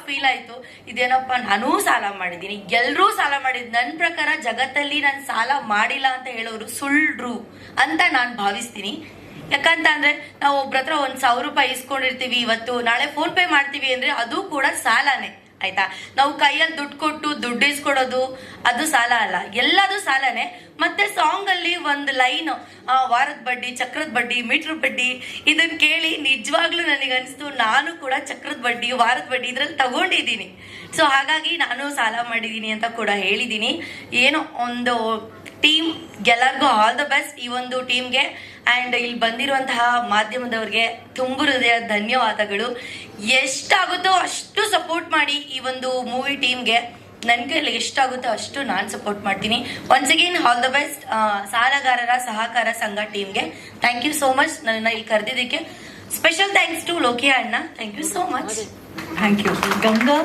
Feel ಆಯ್ತು, ಇದೇನಪ್ಪ ನಾನೂ ಸಾಲ ಮಾಡಿದ್ದೀನಿ, ಎಲ್ರೂ ಸಾಲ ಮಾಡಿದ್. ನನ್ನ ಪ್ರಕಾರ ಜಗತ್ತಲ್ಲಿ ನಾನು ಸಾಲ ಮಾಡಿಲ್ಲ ಅಂತ ಹೇಳೋರು ಸುಳ್ಳು ಅಂತ ನಾನು ಭಾವಿಸ್ತೀನಿ. ಯಾಕಂತ ಅಂದ್ರೆ ನಾವು ಒಬ್ರ ಹತ್ರ 1,000 ರೂಪಾಯಿ ಇಸ್ಕೊಂಡಿರ್ತೀವಿ, ಇವತ್ತು ನಾಳೆ ಫೋನ್ ಪೇ ಮಾಡ್ತೀವಿ ಅಂದ್ರೆ ಅದು ಕೂಡ ಸಾಲನೇ, ಆಯ್ತಾ. ನಾವು ಕೈಯಲ್ಲಿ ದುಡ್ಡು ಕೊಟ್ಟು ದುಡ್ಡು ಇಸ್ಕೊಡೋದು ಅದು ಸಾಲ ಅಲ್ಲ, ಎಲ್ಲದು ಸಾಲನೇ. ಮತ್ತೆ ಸಾಂಗ್ ಅಲ್ಲಿ ಒಂದು ಲೈನ್, ವಾರದ ಬಡ್ಡಿ, ಚಕ್ರದ ಬಡ್ಡಿ, ಮೀಟರ್ ಬಡ್ಡಿ, ಇದನ್ನ ಕೇಳಿ ನಿಜವಾಗ್ಲೂ ನನಗೆ ಅನಿಸ್ತು ನಾನು ಕೂಡ ಚಕ್ರದ ಬಡ್ಡಿ, ವಾರದ ಬಡ್ಡಿ ಇದ್ರಲ್ಲಿ ತಗೊಂಡಿದ್ದೀನಿ. ಸೊ ಹಾಗಾಗಿ ನಾನು ಸಾಲ ಮಾಡಿದ್ದೀನಿ ಅಂತ ಕೂಡ ಹೇಳಿದ್ದೀನಿ. ಏನೋ ಒಂದು ಟೀಮ್ ಎಲ್ಲರಿಗೂ ಆಲ್ ದ ಬೆಸ್ಟ್ ಈ ಒಂದು ಟೀಮ್ಗೆ. ಆ್ಯಂಡ್ ಇಲ್ಲಿ ಬಂದಿರುವಂತಹ ಮಾಧ್ಯಮದವ್ರಿಗೆ ತುಂಬ ಹೃದಯ ಧನ್ಯವಾದಗಳು. ಎಷ್ಟಾಗುತ್ತೋ ಅಷ್ಟು ಸಪೋರ್ಟ್ ಮಾಡಿ ಈ ಒಂದು ಮೂವಿ ಟೀಮ್ಗೆ. ನನ್ನ ಕೈಲಿ ಎಷ್ಟಾಗುತ್ತೋ ಅಷ್ಟು ನಾನು ಸಪೋರ್ಟ್ ಮಾಡ್ತೀನಿ. Once again all the best ಸಾಲಗಾರರ ಸಹಕಾರ ಸಂಘ ಟೀಮ್ಗೆ. ಥ್ಯಾಂಕ್ ಯು ಸೋ ಮಚ್ ನನ್ನನ್ನು ಇಲ್ಲಿ ಕರೆದಿದ್ದಕ್ಕೆ. ಸ್ಪೆಷಲ್ ಥ್ಯಾಂಕ್ಸ್ ಟು ಲೋಕಿ ಅಣ್ಣ. Thank you so much. Thank you Ganga.